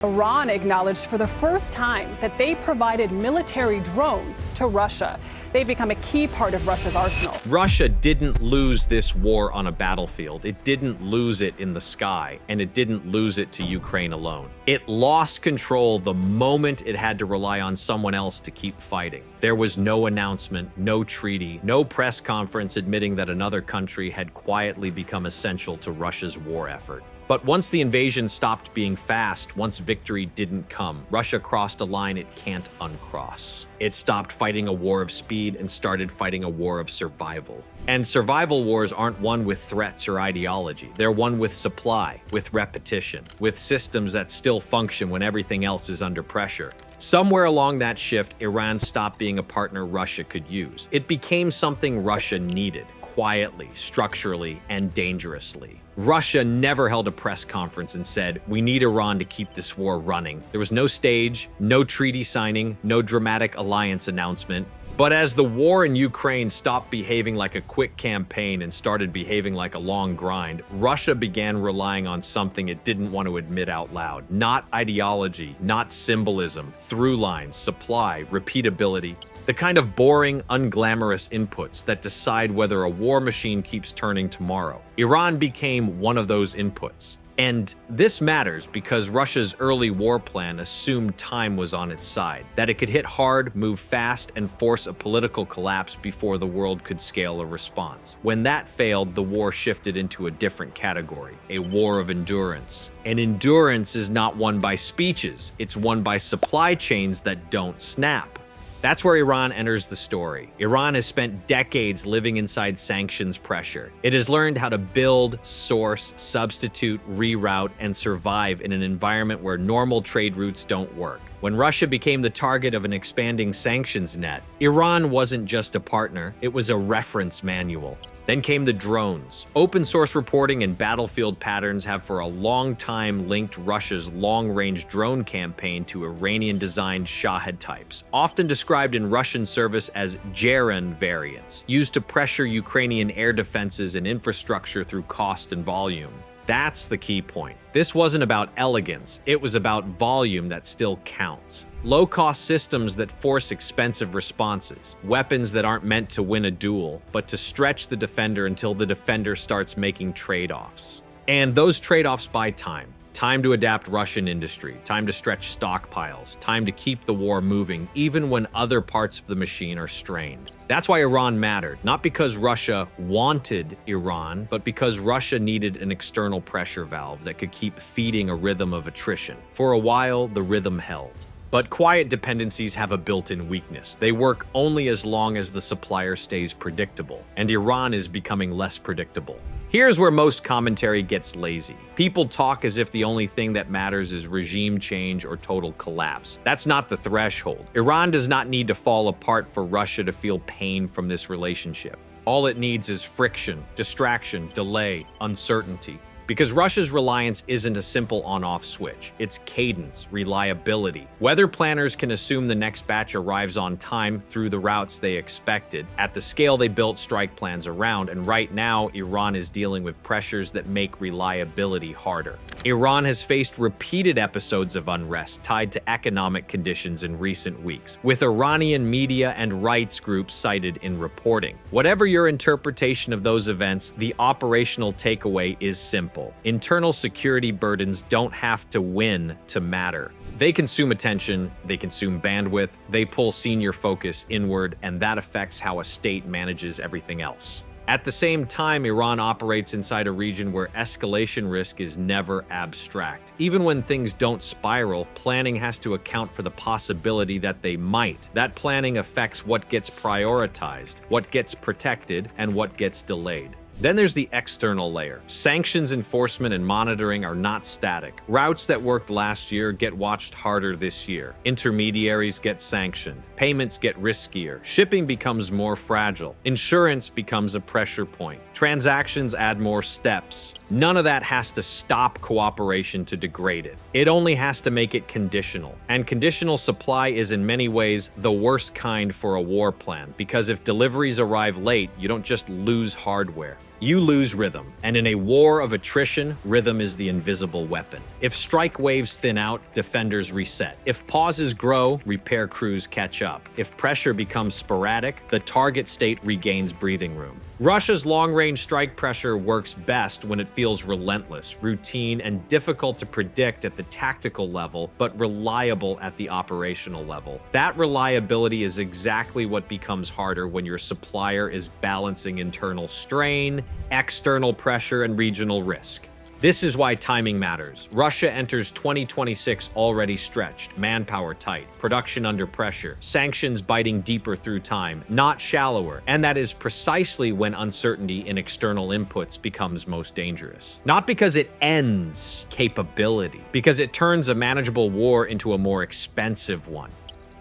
Iran acknowledged for the first time that they provided military drones to Russia. They've become a key part of Russia's arsenal. Russia didn't lose this war on a battlefield. It didn't lose it in the sky, and it didn't lose it to Ukraine alone. It lost control the moment it had to rely on someone else to keep fighting. There was no announcement, no treaty, no press conference admitting that another country had quietly become essential to Russia's war effort. But once the invasion stopped being fast, once victory didn't come, Russia crossed a line it can't uncross. It stopped fighting a war of speed and started fighting a war of survival. And survival wars aren't won with threats or ideology. They're won with supply, with repetition, with systems that still function when everything else is under pressure. Somewhere along that shift, Iran stopped being a partner Russia could use. It became something Russia needed, quietly, structurally, and dangerously. Russia never held a press conference and said, "We need Iran to keep this war running." There was no stage, no treaty signing, no dramatic alliance announcement. But as the war in Ukraine stopped behaving like a quick campaign and started behaving like a long grind, Russia began relying on something it didn't want to admit out loud. Not ideology, not symbolism, through lines, supply, repeatability, the kind of boring, unglamorous inputs that decide whether a war machine keeps turning tomorrow. Iran became one of those inputs. And this matters because Russia's early war plan assumed time was on its side, that it could hit hard, move fast, and force a political collapse before the world could scale a response. When that failed, the war shifted into a different category, a war of endurance. And endurance is not won by speeches, it's won by supply chains that don't snap. That's where Iran enters the story. Iran has spent decades living inside sanctions pressure. It has learned how to build, source, substitute, reroute, and survive in an environment where normal trade routes don't work. When Russia became the target of an expanding sanctions net, Iran wasn't just a partner, it was a reference manual. Then came the drones. Open source reporting and battlefield patterns have for a long time linked Russia's long-range drone campaign to Iranian-designed Shahed types, often described in Russian service as Geran variants, used to pressure Ukrainian air defenses and infrastructure through cost and volume. That's the key point. This wasn't about elegance, it was about volume that still counts. Low-cost systems that force expensive responses. Weapons that aren't meant to win a duel, but to stretch the defender until the defender starts making trade-offs. And those trade-offs buy time. Time to adapt Russian industry, time to stretch stockpiles, time to keep the war moving even when other parts of the machine are strained. That's why Iran mattered, not because Russia wanted Iran, but because Russia needed an external pressure valve that could keep feeding a rhythm of attrition. For a while, the rhythm held. But quiet dependencies have a built-in weakness. They work only as long as the supplier stays predictable, and Iran is becoming less predictable. Here's where most commentary gets lazy. People talk as if the only thing that matters is regime change or total collapse. That's not the threshold. Iran does not need to fall apart for Russia to feel pain from this relationship. All it needs is friction, distraction, delay, uncertainty. Because Russia's reliance isn't a simple on-off switch. It's cadence, reliability. Weather planners can assume the next batch arrives on time through the routes they expected, at the scale they built strike plans around, and right now, Iran is dealing with pressures that make reliability harder. Iran has faced repeated episodes of unrest tied to economic conditions in recent weeks, with Iranian media and rights groups cited in reporting. Whatever your interpretation of those events, the operational takeaway is simple. Internal security burdens don't have to win to matter. They consume attention, they consume bandwidth, they pull senior focus inward, and that affects how a state manages everything else. At the same time, Iran operates inside a region where escalation risk is never abstract. Even when things don't spiral, planning has to account for the possibility that they might. That planning affects what gets prioritized, what gets protected, and what gets delayed. Then there's the external layer. Sanctions enforcement and monitoring are not static. Routes that worked last year get watched harder this year. Intermediaries get sanctioned. Payments get riskier. Shipping becomes more fragile. Insurance becomes a pressure point. Transactions add more steps. None of that has to stop cooperation to degrade it. It only has to make it conditional. And conditional supply is in many ways the worst kind for a war plan, because if deliveries arrive late, you don't just lose hardware. you lose rhythm. And in a war of attrition, rhythm is the invisible weapon. If strike waves thin out, defenders reset. If pauses grow, repair crews catch up. If pressure becomes sporadic, the target state regains breathing room. Russia's long-range strike pressure works best when it feels relentless, routine, and difficult to predict at the tactical level, but reliable at the operational level. That reliability is exactly what becomes harder when your supplier is balancing internal strain, external pressure, and regional risk. This is why timing matters. Russia enters 2026 already stretched, manpower tight, production under pressure, sanctions biting deeper through time, not shallower. And that is precisely when uncertainty in external inputs becomes most dangerous. Not because it ends capability, because it turns a manageable war into a more expensive one.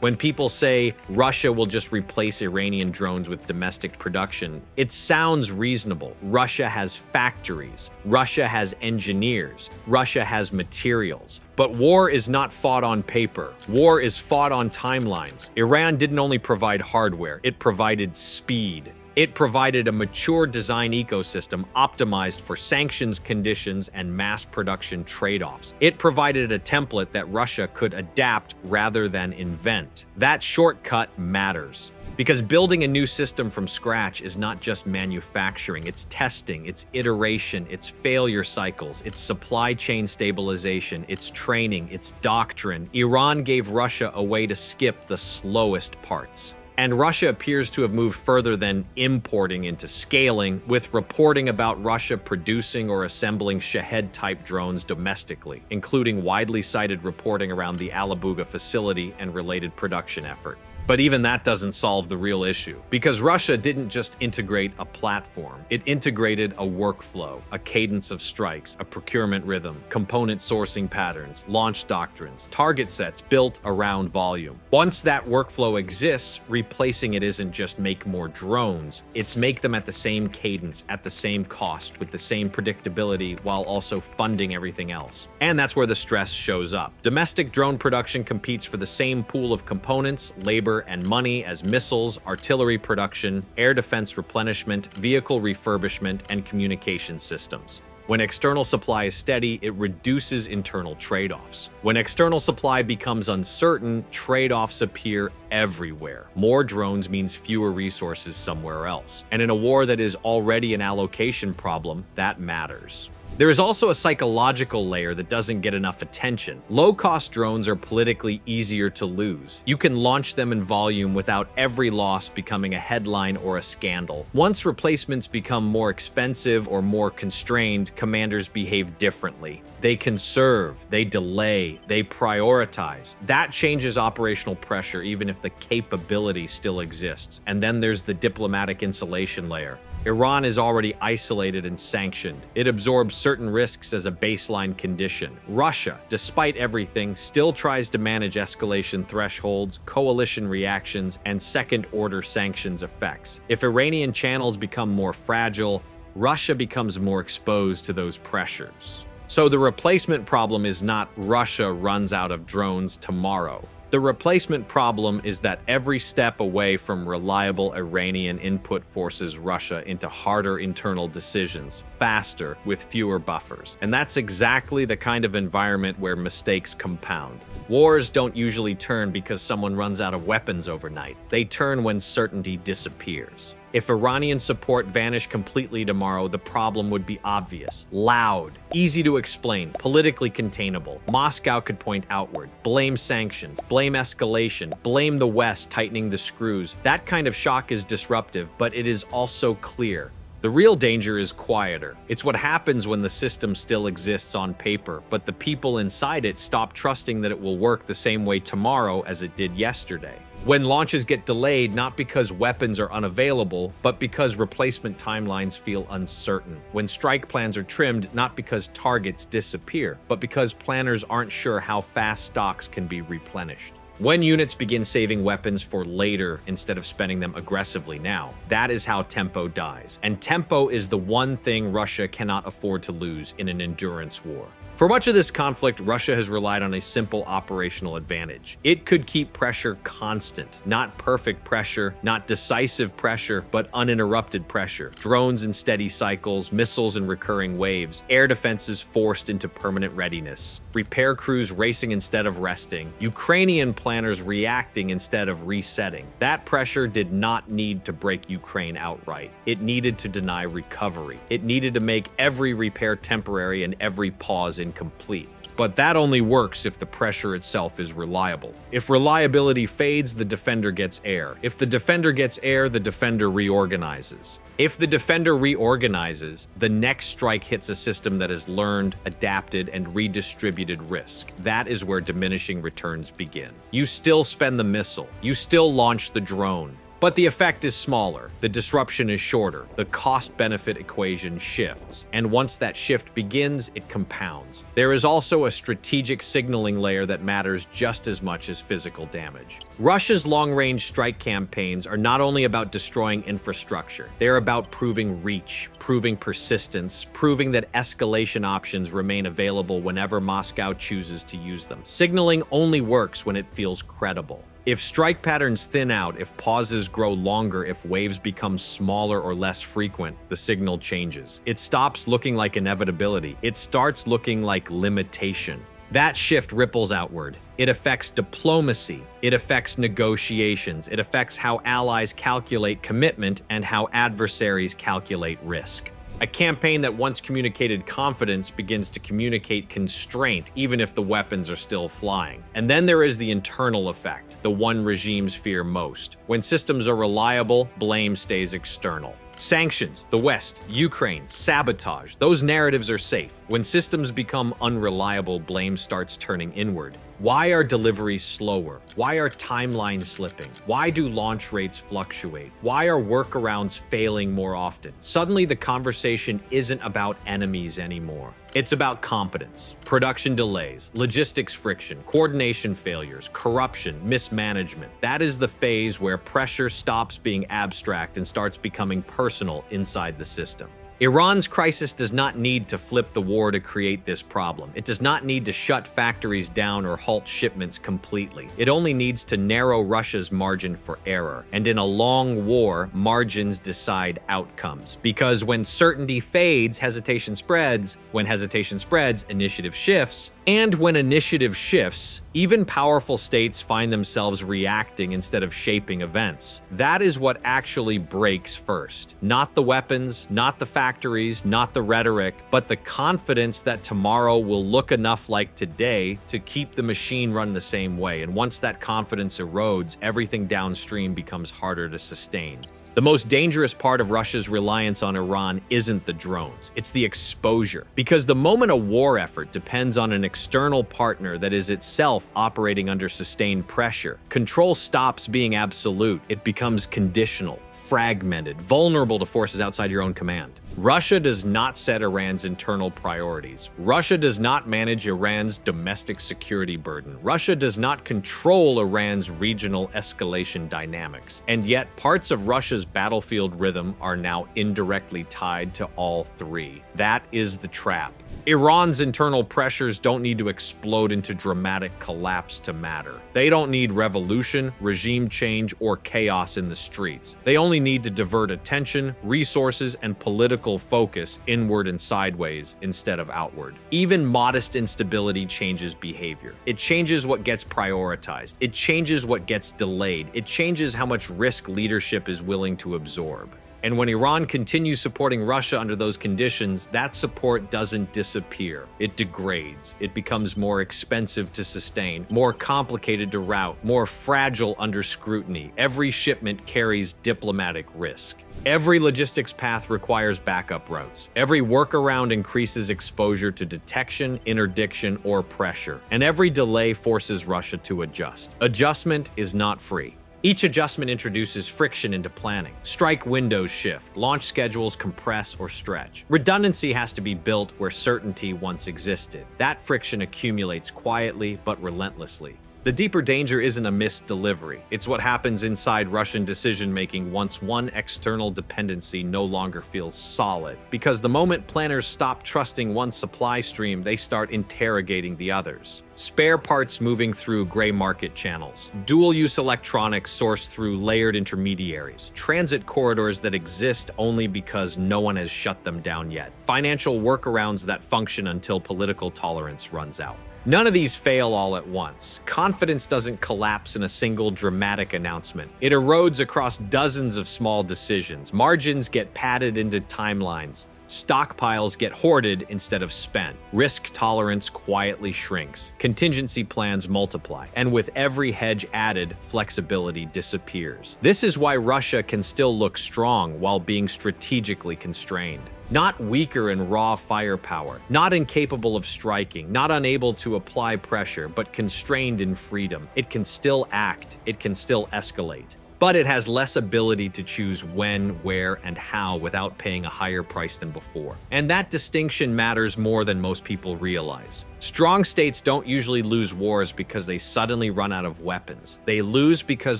When people say Russia will just replace Iranian drones with domestic production, it sounds reasonable. Russia has factories. Russia has engineers. Russia has materials. But war is not fought on paper. War is fought on timelines. Iran didn't only provide hardware, it provided speed. It provided a mature design ecosystem optimized for sanctions conditions and mass production trade-offs. It provided a template that Russia could adapt rather than invent. That shortcut matters. Because building a new system from scratch is not just manufacturing, it's testing, it's iteration, it's failure cycles, it's supply chain stabilization, it's training, it's doctrine. Iran gave Russia a way to skip the slowest parts. And Russia appears to have moved further than importing into scaling, with reporting about Russia producing or assembling Shahed-type drones domestically, including widely cited reporting around the Alabuga facility and related production effort. But even that doesn't solve the real issue, because Russia didn't just integrate a platform. It integrated a workflow, a cadence of strikes, a procurement rhythm, component sourcing patterns, launch doctrines, target sets built around volume. Once that workflow exists, replacing it isn't just make more drones, it's make them at the same cadence, at the same cost, with the same predictability, while also funding everything else. And that's where the stress shows up. Domestic drone production competes for the same pool of components, labor, and money as missiles, artillery production, air defense replenishment, vehicle refurbishment, and communication systems. When external supply is steady, it reduces internal trade-offs. When external supply becomes uncertain, trade-offs appear everywhere. More drones means fewer resources somewhere else. And in a war that is already an allocation problem, that matters. There is also a psychological layer that doesn't get enough attention. Low-cost drones are politically easier to lose. You can launch them in volume without every loss becoming a headline or a scandal. Once replacements become more expensive or more constrained, commanders behave differently. They conserve, they delay, they prioritize. That changes operational pressure even if the capability still exists. And then there's the diplomatic insulation layer. Iran is already isolated and sanctioned. It absorbs certain risks as a baseline condition. Russia, despite everything, still tries to manage escalation thresholds, coalition reactions, and second-order sanctions effects. If Iranian channels become more fragile, Russia becomes more exposed to those pressures. So the replacement problem is not Russia runs out of drones tomorrow. The replacement problem is that every step away from reliable Iranian input forces Russia into harder internal decisions, faster, with fewer buffers. And that's exactly the kind of environment where mistakes compound. Wars don't usually turn because someone runs out of weapons overnight. They turn when certainty disappears. If Iranian support vanished completely tomorrow, the problem would be obvious, loud, easy to explain, politically containable. Moscow could point outward, blame sanctions, blame escalation, blame the West tightening the screws. That kind of shock is disruptive, but it is also clear. The real danger is quieter. It's what happens when the system still exists on paper, but the people inside it stop trusting that it will work the same way tomorrow as it did yesterday. When launches get delayed, not because weapons are unavailable, but because replacement timelines feel uncertain. When strike plans are trimmed, not because targets disappear, but because planners aren't sure how fast stocks can be replenished. When units begin saving weapons for later instead of spending them aggressively now, that is how tempo dies. And tempo is the one thing Russia cannot afford to lose in an endurance war. For much of this conflict, Russia has relied on a simple operational advantage. It could keep pressure constant, not perfect pressure, not decisive pressure, but uninterrupted pressure. Drones in steady cycles, missiles in recurring waves, air defenses forced into permanent readiness, repair crews racing instead of resting, Ukrainian planners reacting instead of resetting. That pressure did not need to break Ukraine outright. It needed to deny recovery. It needed to make every repair temporary and every pause incomplete. But that only works if the pressure itself is reliable. If reliability fades, the defender gets air. If the defender gets air, the defender reorganizes. If the defender reorganizes, the next strike hits a system that has learned, adapted, and redistributed risk. That is where diminishing returns begin. You still spend the missile. You still launch the drone. But the effect is smaller, the disruption is shorter, the cost-benefit equation shifts, and once that shift begins, it compounds. There is also a strategic signaling layer that matters just as much as physical damage. Russia's long-range strike campaigns are not only about destroying infrastructure, they're about proving reach, proving persistence, proving that escalation options remain available whenever Moscow chooses to use them. Signaling only works when it feels credible. If strike patterns thin out, if pauses grow longer, if waves become smaller or less frequent, the signal changes. It stops looking like inevitability. It starts looking like limitation. That shift ripples outward. It affects diplomacy. It affects negotiations. It affects how allies calculate commitment and how adversaries calculate risk. A campaign that once communicated confidence begins to communicate constraint, even if the weapons are still flying. And then there is the internal effect, the one regimes fear most. When systems are reliable, blame stays external. Sanctions, the West, Ukraine, sabotage, those narratives are safe. When systems become unreliable, blame starts turning inward. Why are deliveries slower? Why are timelines slipping? Why do launch rates fluctuate? Why are workarounds failing more often? Suddenly, the conversation isn't about enemies anymore. It's about competence, production delays, logistics friction, coordination failures, corruption, mismanagement. That is the phase where pressure stops being abstract and starts becoming personal inside the system. Iran's crisis does not need to flip the war to create this problem. It does not need to shut factories down or halt shipments completely. It only needs to narrow Russia's margin for error. And in a long war, margins decide outcomes. Because when certainty fades, hesitation spreads. When hesitation spreads, initiative shifts. And when initiative shifts, even powerful states find themselves reacting instead of shaping events. That is what actually breaks first. Not the weapons, not the factories, not the rhetoric, but the confidence that tomorrow will look enough like today to keep the machine run the same way. And once that confidence erodes, everything downstream becomes harder to sustain. The most dangerous part of Russia's reliance on Iran isn't the drones, it's the exposure. Because the moment a war effort depends on an external partner that is itself operating under sustained pressure, control stops being absolute. It becomes conditional, fragmented, vulnerable to forces outside your own command. Russia does not set Iran's internal priorities. Russia does not manage Iran's domestic security burden. Russia does not control Iran's regional escalation dynamics. And yet, parts of Russia's battlefield rhythm are now indirectly tied to all three. That is the trap. Iran's internal pressures don't need to explode into dramatic collapse to matter. They don't need revolution, regime change, or chaos in the streets. They only need to divert attention, resources, and political focus inward and sideways instead of outward. Even modest instability changes behavior. It changes what gets prioritized. It changes what gets delayed. It changes how much risk leadership is willing to absorb. And when Iran continues supporting Russia under those conditions, that support doesn't disappear. It degrades. It becomes more expensive to sustain, more complicated to route, more fragile under scrutiny. Every shipment carries diplomatic risk. Every logistics path requires backup routes. Every workaround increases exposure to detection, interdiction, or pressure. And every delay forces Russia to adjust. Adjustment is not free. Each adjustment introduces friction into planning. Strike windows shift, launch schedules compress or stretch. Redundancy has to be built where certainty once existed. That friction accumulates quietly but relentlessly. The deeper danger isn't a missed delivery. It's what happens inside Russian decision-making once one external dependency no longer feels solid. Because the moment planners stop trusting one supply stream, they start interrogating the others. Spare parts moving through gray market channels, dual-use electronics sourced through layered intermediaries, transit corridors that exist only because no one has shut them down yet, financial workarounds that function until political tolerance runs out. None of these fail all at once. Confidence doesn't collapse in a single dramatic announcement. It erodes across dozens of small decisions. Margins get padded into timelines. Stockpiles get hoarded instead of spent. Risk tolerance quietly shrinks. Contingency plans multiply. And with every hedge added, flexibility disappears. This is why Russia can still look strong while being strategically constrained. Not weaker in raw firepower, not incapable of striking, not unable to apply pressure, but constrained in freedom. It can still act, it can still escalate. But it has less ability to choose when, where, and how without paying a higher price than before. And that distinction matters more than most people realize. Strong states don't usually lose wars because they suddenly run out of weapons. They lose because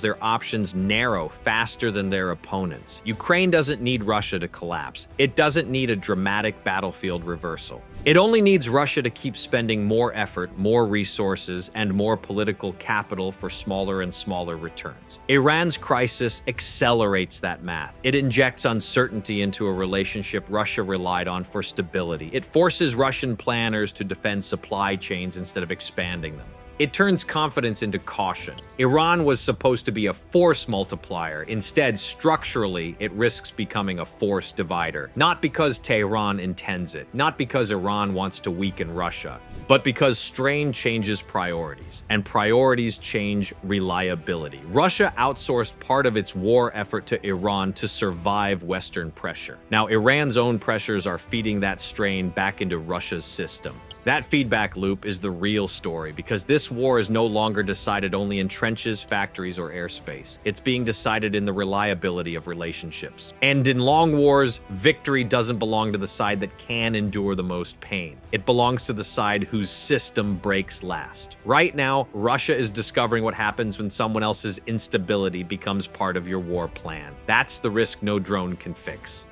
their options narrow faster than their opponents. Ukraine doesn't need Russia to collapse. It doesn't need a dramatic battlefield reversal. It only needs Russia to keep spending more effort, more resources, and more political capital for smaller and smaller returns. Iran's crisis accelerates that math. It injects uncertainty into a relationship Russia relied on for stability. It forces Russian planners to defend supply chains instead of expanding them. It turns confidence into caution. Iran was supposed to be a force multiplier. Instead, structurally, it risks becoming a force divider. Not because Tehran intends it, not because Iran wants to weaken Russia, but because strain changes priorities, and priorities change reliability. Russia outsourced part of its war effort to Iran to survive Western pressure. Now, Iran's own pressures are feeding that strain back into Russia's system. That feedback loop is the real story, because this war is no longer decided only in trenches, factories, or airspace. It's being decided in the reliability of relationships. And in long wars, victory doesn't belong to the side that can endure the most pain. It belongs to the side whose system breaks last. Right now, Russia is discovering what happens when someone else's instability becomes part of your war plan. That's the risk no drone can fix.